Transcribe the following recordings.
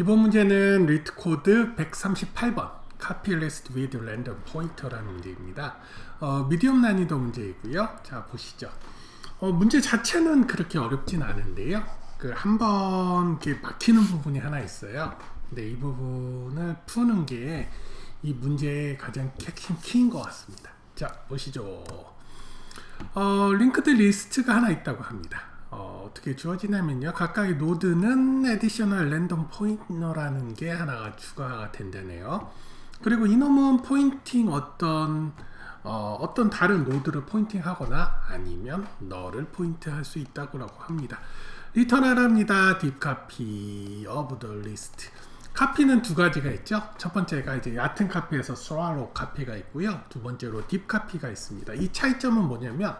이번 문제는 리트 코드 138번 copy list with random pointer라는 문제입니다. 미디엄 난이도 문제이고요. 자, 보시죠. 문제 자체는 그렇게 어렵진 않은데요. 한번 이렇게 막히는 부분이 하나 있어요. 근데 이 부분을 푸는 게 이 문제의 가장 핵심 키인 것 같습니다. 자, 보시죠. 링크드 리스트가 하나 있다고 합니다. 어떻게 주어지냐면요. 각각의 노드는 additional random pointer라는 게 하나가 추가가 된다네요. 그리고 이놈은 포인팅 어떤 다른 노드를 포인팅하거나 아니면 너를 포인트할 수 있다고 합니다. 리턴하랍니다. deep copy of the list. 카피는 두 가지가 있죠. 첫 번째가 이제 얕은 카피에서 swallow 카피가 있고요. 두 번째로 deep 카피가 있습니다. 이 차이점은 뭐냐면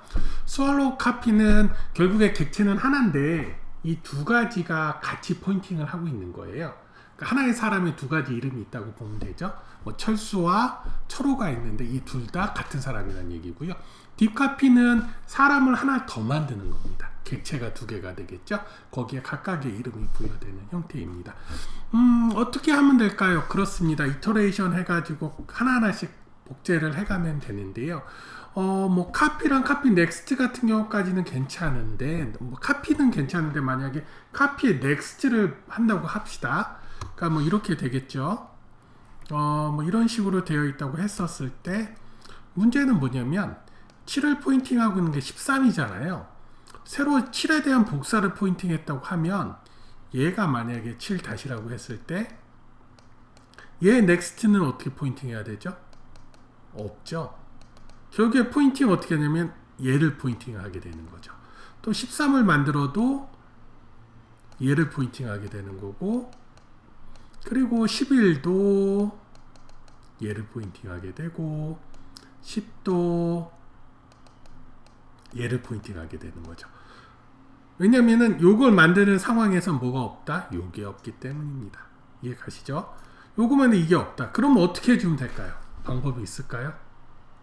swallow 카피는 결국에 객체는 하나인데 이 두 가지가 같이 포인팅을 하고 있는 거예요. 그러니까 하나의 사람의 두 가지 이름이 있다고 보면 되죠. 뭐 철수와 철호가 있는데 이 둘 다 같은 사람이라는 얘기고요. deep 카피는 사람을 하나 더 만드는 겁니다. 객체가 두 개가 되겠죠. 거기에 각각의 이름이 부여되는 형태입니다. 어떻게 하면 될까요? 그렇습니다. 이터레이션 해가지고 하나하나씩 복제를 해가면 되는데요. 뭐 카피랑 카피 넥스트 같은 경우까지는 괜찮은데, 뭐 카피는 괜찮은데 만약에 카피에 넥스트를 한다고 합시다. 그러니까 뭐 이렇게 되겠죠. 뭐 이런 식으로 되어 있다고 했었을 때 문제는 뭐냐면 7을 포인팅하고 있는 게 13이잖아요. 새로 7에 대한 복사를 포인팅했다고 하면 얘가 만약에 7-라고 했을 때 얘 넥스트는 어떻게 포인팅해야 되죠? 없죠. 결국에 포인팅 어떻게 하냐면 얘를 포인팅하게 되는 거죠. 또 13을 만들어도 얘를 포인팅하게 되는 거고, 그리고 11도 얘를 포인팅하게 되고 10도 얘를 포인팅하게 되는 거죠. 왜냐면은 요걸 만드는 상황에서 뭐가 없다? 요게 없기 때문입니다. 이해 가시죠? 요거만 이게 없다. 그럼 어떻게 해주면 될까요? 방법이 있을까요?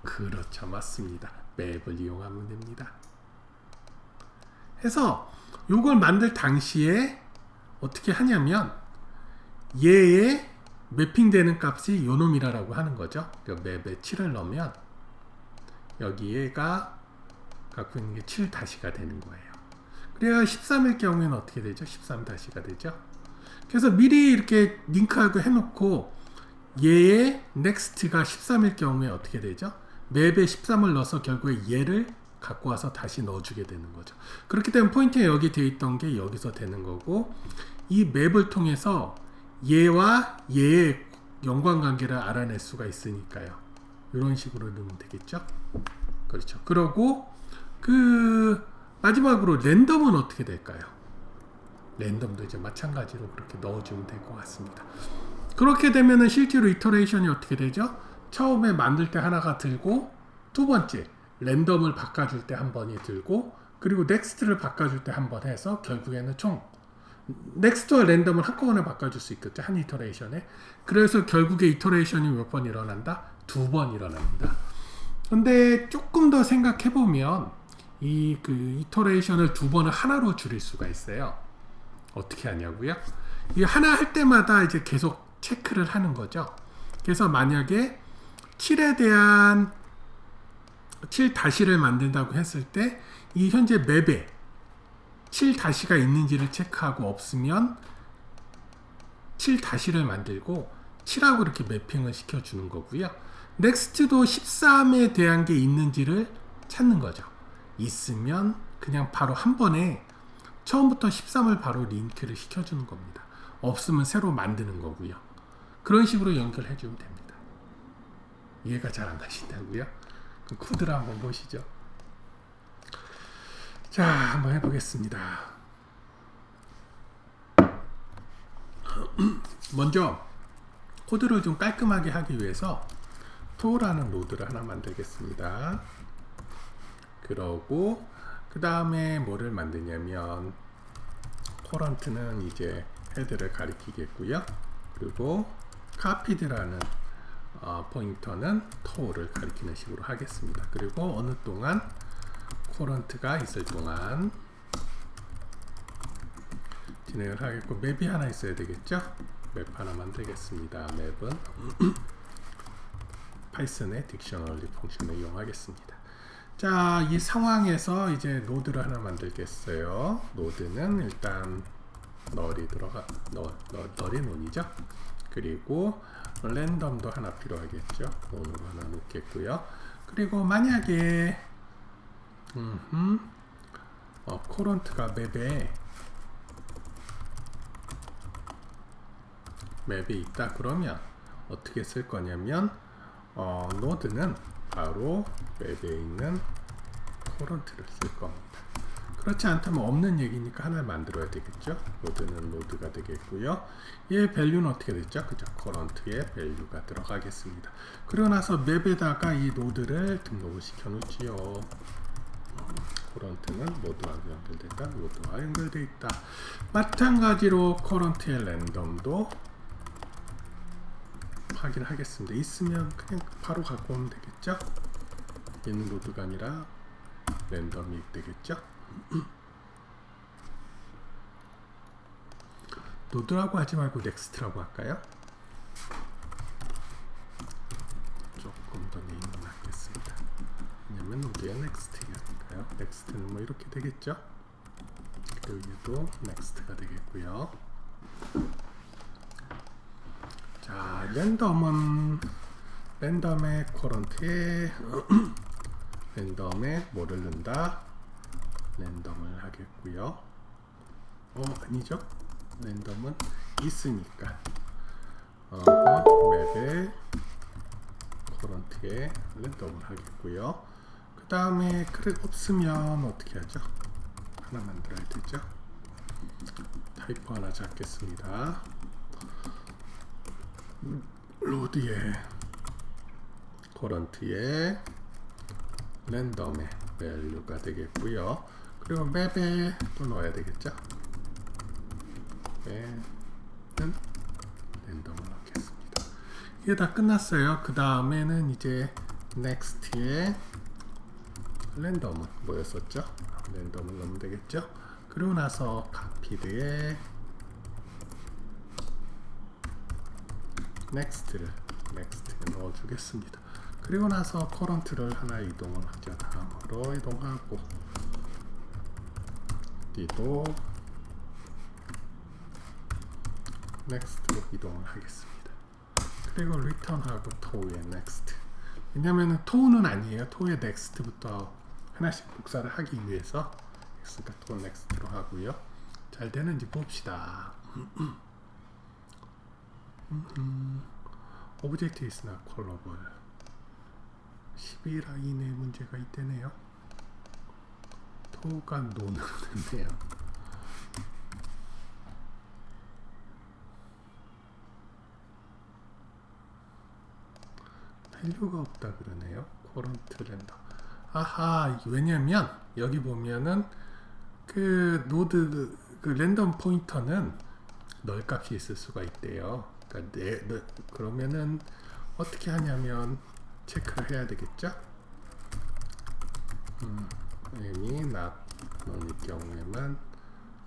그렇죠. 맞습니다. 맵을 이용하면 됩니다. 해서 요걸 만들 당시에 어떻게 하냐면 얘의 매핑되는 값이 요놈이라고 하는 거죠. 맵에 7을 넣으면 여기 얘가 갖고 있는 게 7-가 되는 거예요. 그래야 13일 경우에는 어떻게 되죠? 13-가 되죠. 그래서 미리 이렇게 링크하고 해놓고 얘의 next가 13일 경우에 어떻게 되죠? 맵에 13을 넣어서 결국에 얘를 갖고 와서 다시 넣어주게 되는 거죠. 그렇기 때문에 포인트가 여기 되어 있던 게 여기서 되는 거고, 이 맵을 통해서 얘와 얘의 연관관계를 알아낼 수가 있으니까요. 이런 식으로 넣으면 되겠죠. 그렇죠. 그러고 마지막으로 랜덤은 어떻게 될까요? 랜덤도 이제 마찬가지로 그렇게 넣어주면 될 것 같습니다. 그렇게 되면은 실제로 이터레이션이 어떻게 되죠? 처음에 만들 때 하나가 들고, 두 번째 랜덤을 바꿔줄 때 한 번이 들고, 그리고 넥스트를 바꿔줄 때 한 번 해서 결국에는 총 넥스트와 랜덤을 한꺼번에 바꿔줄 수 있겠죠. 한 이터레이션에. 그래서 결국에 이터레이션이 몇 번 일어난다? 2번 일어납니다. 근데 조금 더 생각해보면 이터레이션을 2번을 하나로 줄일 수가 있어요. 어떻게 하냐고요? 이 하나 할 때마다 이제 계속 체크를 하는 거죠. 그래서 만약에 7에 대한 7-를 만든다고 했을 때 이 현재 맵에 7-가 있는지를 체크하고 없으면 7-를 만들고 7하고 이렇게 매핑을 시켜주는 거고요. 넥스트도 13에 대한 게 있는지를 찾는 거죠. 있으면 그냥 바로 한 번에 처음부터 13을 바로 링크를 시켜주는 겁니다. 없으면 새로 만드는 거고요. 그런 식으로 연결해 주면 됩니다. 이해가 잘 안 가신다고요? 그 코드를 한번 보시죠. 자, 한번 해보겠습니다. 먼저 코드를 좀 깔끔하게 하기 위해서 to라는 노드를 하나 만들겠습니다. 그러고 그 다음에 뭐를 만드냐면 current는 이제 헤드를 가리키겠고요. 그리고 copied라는 포인터는 to를 가리키는 식으로 하겠습니다. 그리고 어느 동안 current가 있을 동안 진행을 하겠고, 맵이 하나 있어야 되겠죠. 맵 하나 만들겠습니다. 맵은 파이썬의 딕셔너리 펑션을 이용하겠습니다. 자, 이 상황에서 이제 노드를 하나 만들겠어요. 노드는 일단 널이 논이죠. 그리고 랜덤도 하나 필요하겠죠. 논으로 하나 놓겠고요. 그리고 만약에 코런트가 맵에 있다 그러면 어떻게 쓸 거냐면 노드는 바로 맵에 있는 코런트를 쓸 겁니다. 그렇지 않다면 없는 얘기니까 하나 만들어야 되겠죠. 노드는 노드가 되겠고요. 얘 밸류는 어떻게 됐죠? 그죠? 코런트에 밸류가 들어가겠습니다. 그러고 나서 맵에다가 이 노드를 등록을 시켜 놓지요. 코런트는 노드와 연결된다. 노드와 연결되어 있다. 마찬가지로 코런트의 랜덤도 확인하겠습니다. 있으면 그냥 바로 갖고 오면 되겠죠. 얘는 노드가 아니라 랜덤이 되겠죠. 노드라고 하지 말고 넥스트라고 할까요? 조금 더 네임을 놨겠습니다. 왜냐면 노드의 넥스트니까요. 넥스트는 뭐 이렇게 되겠죠. 그리고 얘도 넥스트가 되겠고요. 자, 랜덤의 코런트에 랜덤에 뭐를 넣는다? 랜덤을 하겠고요. 아니죠. 랜덤은 있으니까 맵에 코런트에 랜덤을 하겠고요. 그 다음에 없으면 어떻게 하죠? 하나 만들어야 되죠. 타이프 하나 잡겠습니다. 로드에 코런트에 랜덤의 밸류가 되겠고요. 그리고 맵에 또 넣어야 되겠죠. 맵은 랜덤을 넣겠습니다. 이게 다 끝났어요. 그 다음에는 이제 next에 랜덤은 뭐였었죠? 랜덤을 넣으면 되겠죠. 그리고 나서 copied에 next를 넣어주겠습니다. 그리고 나서 커런트를 하나 이동을 하죠. 다음으로 이동하고 뒤도 next로 이동을 하겠습니다. 그리고 return하고 to의 next. 왜냐면은 to는 아니에요. to의 next부터 하나씩 복사를 하기 위해서 x가 to next로 하고요. 잘 되는지 봅시다. 오브젝트 is not callable. 12라인에 문제가 있대네요. 토가 논으로 됐네요. 밸류가 없다 그러네요. 코런트 랜덤. 아하, 왜냐면 여기 보면은 그 노드 그 랜덤 포인터는 널 값이 있을 수가 있대요. 그러니까 그러면은 어떻게 하냐면 체크를 해야 되겠죠. n이 not non일 경우에만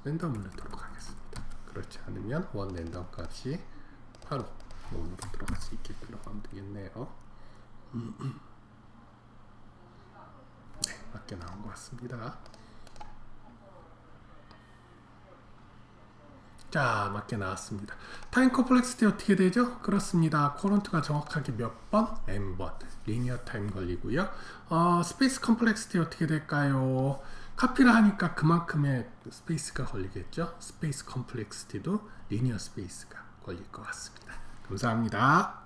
랜덤을 넣도록 하겠습니다. 그렇지 않으면 원 랜덤 값이 바로 non으로 들어갈 수 있게끔 하면 되겠네요. 네, 맞게 나온 것 같습니다. 자, 맞게 나왔습니다. 타임 컴플렉시티 어떻게 되죠? 그렇습니다. 코런트가 정확하게 몇 번? n번. 리니어 타임 걸리고요. 스페이스 컴플렉시티 어떻게 될까요? 카피를 하니까 그만큼의 스페이스가 걸리겠죠? 스페이스 컴플렉시티도 리니어 스페이스가 걸릴 것 같습니다. 감사합니다.